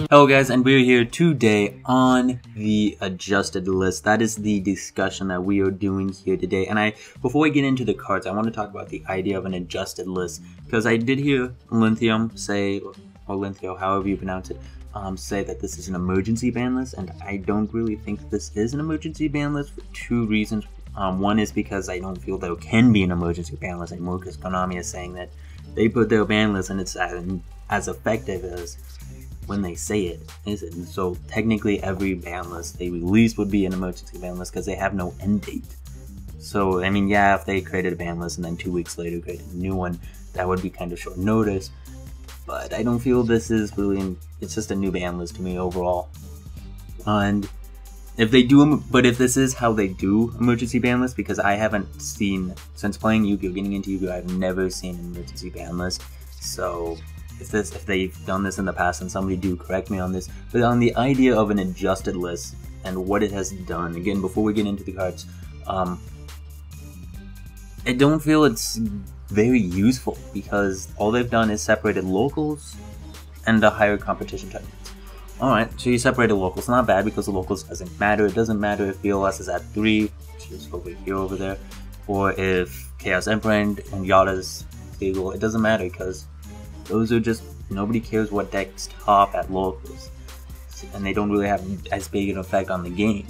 Hello guys, and we're here today on the adjusted list. That is the discussion that we are doing here today. And before we get into the cards, I want to talk about the idea of an adjusted list, because I did hear Lithium say, or Linthio, however you pronounce it, say that this is an emergency ban list, and I don't really think this is an emergency ban list for two reasons. One is because I don't feel there can be an emergency ban list anymore, because Konami is saying that they put their ban list and it's as effective as when they say it isn't. So technically every ban list they release would be an emergency ban list because they have no end date. So I mean, yeah, if they created a ban list and then 2 weeks later created a new one, that would be kind of short notice. But I don't feel this is really, it's just a new ban list to me overall. And if they do, but if this is how they do emergency ban list, because I haven't seen, since playing Yu-Gi-Oh, getting into Yu-Gi-Oh, I've never seen an emergency ban list. So if they've done this in the past, and somebody do correct me on this, but on the idea of an adjusted list and what it has done, again, before we get into the cards, I don't feel it's very useful, because all they've done is separated locals and the higher competition tournaments. Alright, so you separated locals, not bad, because the locals doesn't matter. It doesn't matter if BLS is at 3, which is over here, over there, or if Chaos Emperor and Yada's legal. It doesn't matter, because those are just, nobody cares what decks top at locals, and they don't really have as big an effect on the game.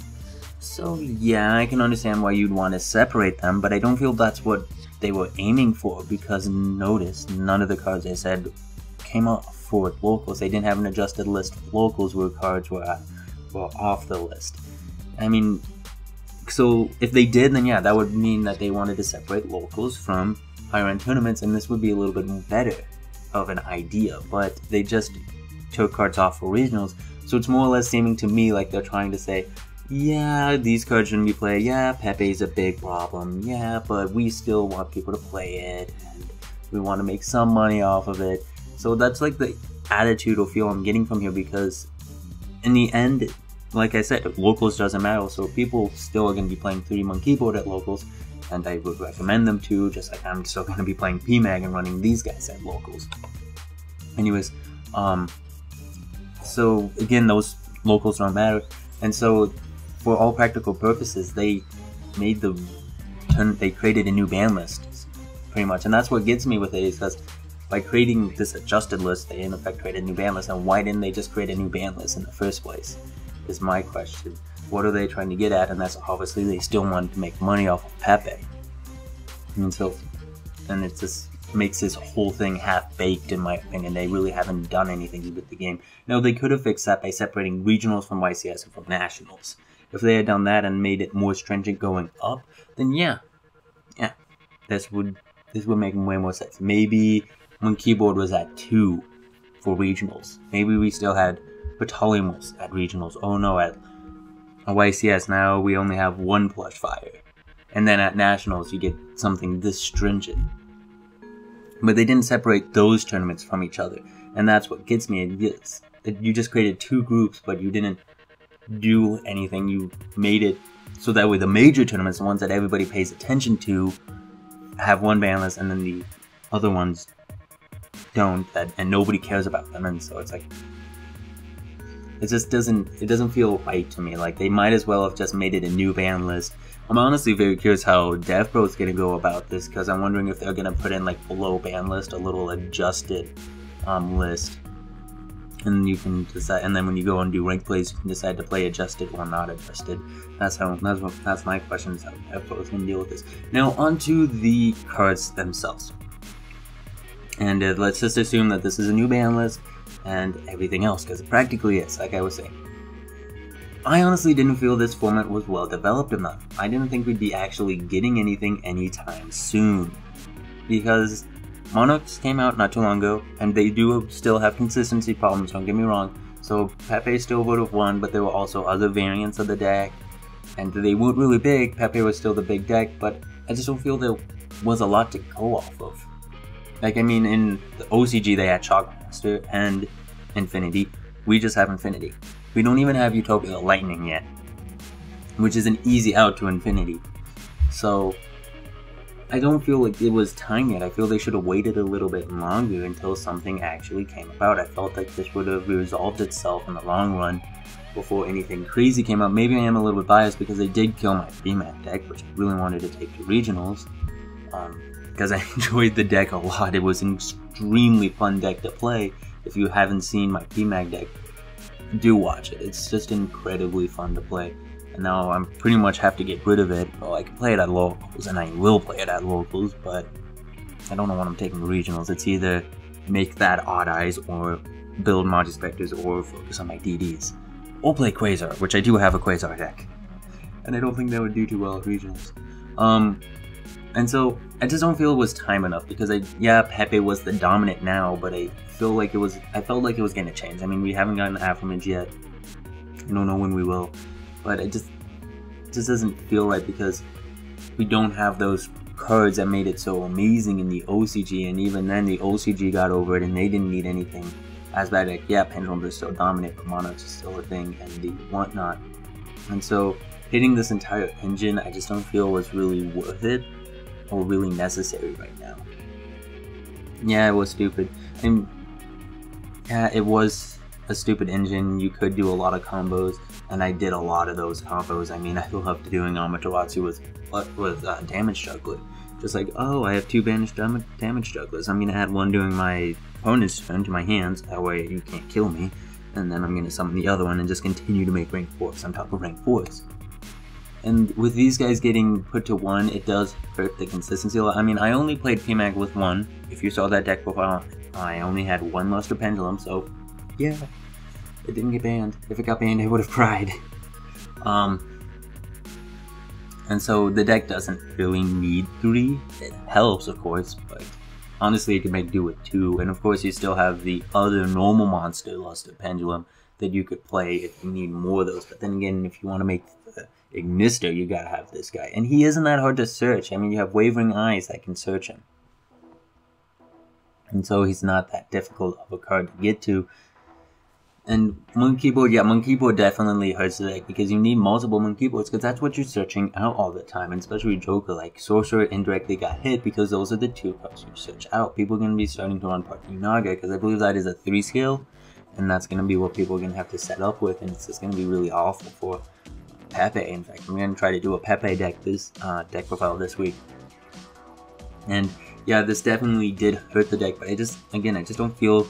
So yeah, I can understand why you'd want to separate them, but I don't feel that's what they were aiming for, because notice, none of the cards I said came off for locals. They didn't have an adjusted list of locals where cards were off the list. I mean, so if they did, then yeah, that would mean that they wanted to separate locals from higher end tournaments, and this would be a little bit better of an idea, but they just took cards off for regionals, so it's more or less seeming to me like they're trying to say, yeah, these cards shouldn't be played, yeah, Pepe's a big problem, yeah, but we still want people to play it, and we want to make some money off of it. So that's like the attitude or feel I'm getting from here, because in the end, like I said, locals doesn't matter, so people still are going to be playing 3-month keyboard at locals, and I would recommend them to, just like I'm still going to be playing PMAG and running these guys at locals. Anyways, so again, those locals don't matter, and so for all practical purposes, they created a new ban list, pretty much, and that's what gets me with it, is because by creating this adjusted list, they in effect created a new ban list, and why didn't they just create a new ban list in the first place, is my question. What are they trying to get at? And that's obviously they still want to make money off of Pepe. And it just makes this whole thing half-baked, in my opinion. They really haven't done anything with the game. Now, they could have fixed that by separating regionals from YCS and from nationals. If they had done that and made it more stringent going up, then yeah, this would make way more sense. Maybe when keyboard was at 2 for regionals, maybe we still had Battalions at regionals. Oh no, at YCS now we only have 1 plush fire, and then at nationals you get something this stringent. But they didn't separate those tournaments from each other, and that's what gets me. You just created 2 groups, but you didn't do anything. You made it so that way the major tournaments, the ones that everybody pays attention to, have one ban list, and then the other ones don't, and nobody cares about them. And so it's like, it just doesn't feel right to me. Like, they might as well have just made it a new ban list. I'm honestly very curious how DevPro is going to go about this, because I'm wondering if they're going to put in, like, below ban list a little adjusted list, and you can decide. And then when you go and do rank plays, you can decide to play adjusted or not adjusted. That's my question, is how DevPro is going to deal with this. Now onto the cards themselves, and let's just assume that this is a new ban list and everything else, because it practically is, like I was saying. I honestly didn't feel this format was well developed enough. I didn't think we'd be actually getting anything anytime soon, because Monarchs came out not too long ago, and they do still have consistency problems, don't get me wrong. So Pepe still would have won, but there were also other variants of the deck, and they weren't really big. Pepe was still the big deck, but I just don't feel there was a lot to go off of. Like, I mean, in the OCG they had Shockmaster and Infinity. We just have Infinity. We don't even have Utopia Lightning yet, which is an easy out to Infinity. So I don't feel like it was time yet. I feel they should have waited a little bit longer until something actually came about. I felt like this would have resolved itself in the long run before anything crazy came up. Maybe I am a little bit biased because they did kill my PMAC deck, which I really wanted to take to regionals, because I enjoyed the deck a lot. It was an extremely fun deck to play. If you haven't seen my PMAC deck, do watch it. It's just incredibly fun to play. And now I'm pretty much have to get rid of it. Well, I can play it at locals, and I will play it at locals, but I don't know what I'm taking to regionals. It's either make that Odd Eyes, or build Monty Specters, or focus on my DDs. Or play Quasar, which I do have a Quasar deck. And I don't think that would do too well at regionals. And so I just don't feel it was time enough, because Pepe was the dominant now, but I felt like it was going to change. I mean, we haven't gotten Affirmage yet. I don't know when we will. But it just doesn't feel right, because we don't have those cards that made it so amazing in the OCG, and even then the OCG got over it and they didn't need anything as bad. Like, yeah, Pendulums are still dominant, but Monarchs is still a thing, and the whatnot. And so hitting this entire engine, I just don't feel was really worth it or really necessary right now. Yeah, it was stupid. And yeah, it was a stupid engine. You could do a lot of combos, and I did a lot of those combos. I mean, I loved doing Amaterasu with Damage Juggler. Just like, oh, I have 2 banished damage jugglers. I'm going to add one during my opponent's turn to my hands. That way you can't kill me. And then I'm going to summon the other one and just continue to make rank 4s on top of rank 4s. And with these guys getting put to 1, it does hurt the consistency a lot. I mean, I only played PMAC with 1. If you saw that deck profile, I only had 1 Luster Pendulum, so yeah, it didn't get banned. If it got banned, I would have cried. And so the deck doesn't really need 3. It helps, of course, but honestly, you can make do with 2. And of course, you still have the other normal monster, Luster Pendulum, that you could play if you need more of those. But then again, if you want to make the Ignister, you gotta have this guy. And he isn't that hard to search. I mean, you have Wavering Eyes that can search him. And so he's not that difficult of a card to get to. And Monkey Board, yeah, Monkey Board definitely hurts the deck, because you need multiple Monkey Boards, because that's what you're searching out all the time. And especially Joker, like Sorcerer indirectly got hit, because those are the 2 cards you search out. People are going to be starting to run Party Naga, because I believe that is a 3 scale, and that's going to be what people are going to have to set up with, and it's just going to be really awful for Pepe. In fact, I'm going to try to do a Pepe deck deck profile this week. And yeah, this definitely did hurt the deck, but I just don't feel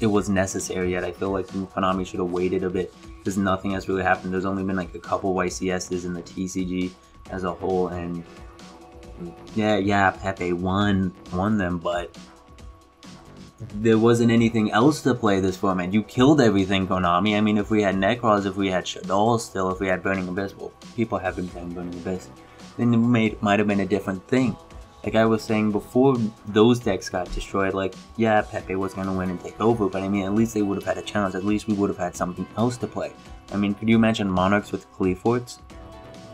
it was necessary yet. I feel like Konami should have waited a bit, because nothing has really happened. There's only been like a couple YCSs in the TCG as a whole, and yeah, Pepe won them, but there wasn't anything else to play this format. You killed everything, Konami. I mean, if we had Necros, if we had Shaddoll still, if we had Burning Abyss, well, people have been playing Burning Abyss, then it might have been a different thing. Like I was saying before those decks got destroyed, like, yeah, Pepe was going to win and take over, but I mean, at least they would have had a challenge. At least we would have had something else to play. I mean, could you imagine Monarchs with Cleaforts?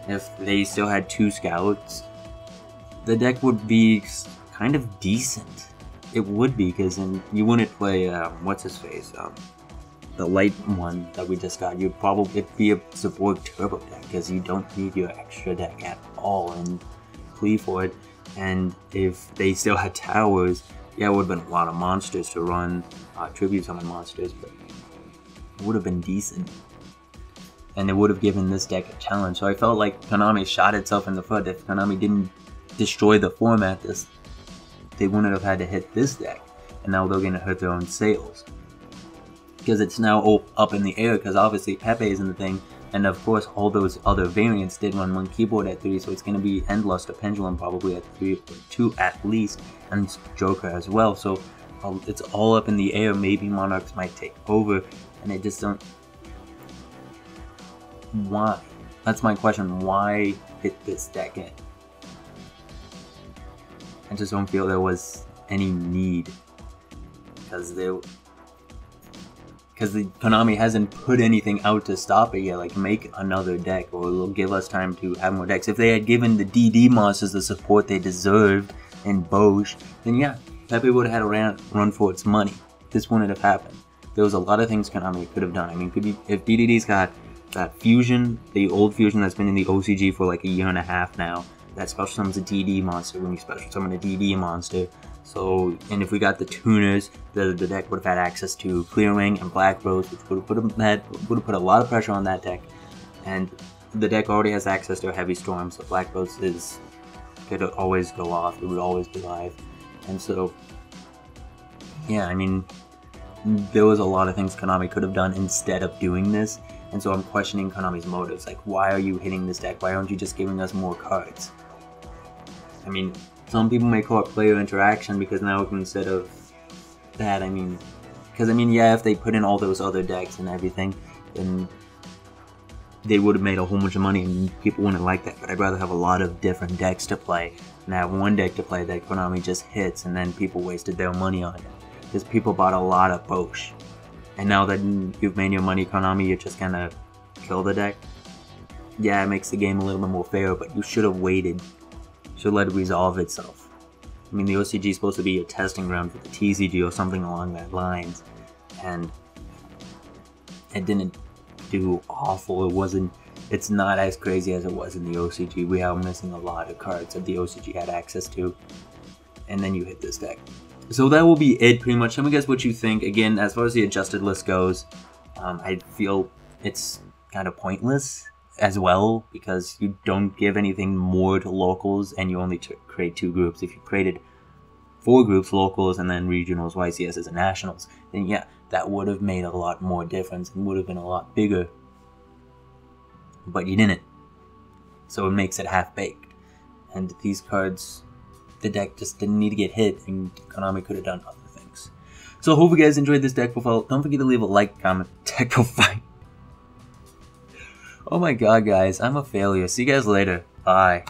If they still had 2 Scouts, the deck would be kind of decent. It would be, because you wouldn't play, what's-his-face, the light one that we just got. You'd probably be a support turbo deck, because you don't need your extra deck at all in Cleafort. And if they still had towers, yeah, it would have been a lot of monsters to run, tribute summon monsters, but it would have been decent. And it would have given this deck a challenge. So I felt like Konami shot itself in the foot. If Konami didn't destroy the format, they wouldn't have had to hit this deck. And now they're going to hurt their own sales, because it's now up in the air, because obviously Pepe isn't the thing. And of course, all those other variants did run one keyboard at 3, so it's going to be Endluster Pendulum probably at 3 or 2 at least, and Joker as well. So it's all up in the air. Maybe Monarchs might take over, and I just don't. Why? That's my question. Why hit this deck in? I just don't feel there was any need, because the Konami hasn't put anything out to stop it yet, like make another deck, or it'll give us time to have more decks. If they had given the DD monsters the support they deserved in Bosch, then yeah, Pepe would have had a run for its money. This wouldn't have happened. There was a lot of things Konami could have done. I mean, if DDD's got that fusion, the old fusion that's been in the OCG for like a year and a half now, that special summons a DD monster when you special summon a DD monster. So, and if we got the tuners, the deck would have had access to Clearwing and Black Rose, which would have put a lot of pressure on that deck. And the deck already has access to a Heavy Storm, so Black Rose could always go off. It would always be live. And so, yeah, I mean, there was a lot of things Konami could have done instead of doing this. And so I'm questioning Konami's motives. Like, why are you hitting this deck? Why aren't you just giving us more cards? I mean, some people may call it player interaction because now instead of that, I mean, because I mean, yeah, if they put in all those other decks and everything, then they would have made a whole bunch of money and people wouldn't like that. But I'd rather have a lot of different decks to play than have one deck to play that Konami just hits and then people wasted their money on it. Because people bought a lot of Bosch. And now that you've made your money, Konami, you're just gonna kill the deck. Yeah, it makes the game a little bit more fair, but you should have waited. Should let it resolve itself. I mean, the OCG is supposed to be a testing ground for the TCG or something along that lines. And it didn't do awful. It's not as crazy as it was in the OCG. We are missing a lot of cards that the OCG had access to. And then you hit this deck. So that will be it pretty much. Tell me guys what you think. Again, as far as the adjusted list goes, I feel it's kind of pointless as well because you don't give anything more to locals and you only create 2 groups. If you created 4 groups, locals and then regionals, YCSs, and nationals, then yeah, that would have made a lot more difference and would have been a lot bigger. But you didn't. So it makes it half-baked. And these cards, the deck just didn't need to get hit, and Konami could have done other things. So I hope you guys enjoyed this deck profile. Don't forget to leave a like, comment, deck profile. Oh my god, guys, I'm a failure. See you guys later. Bye.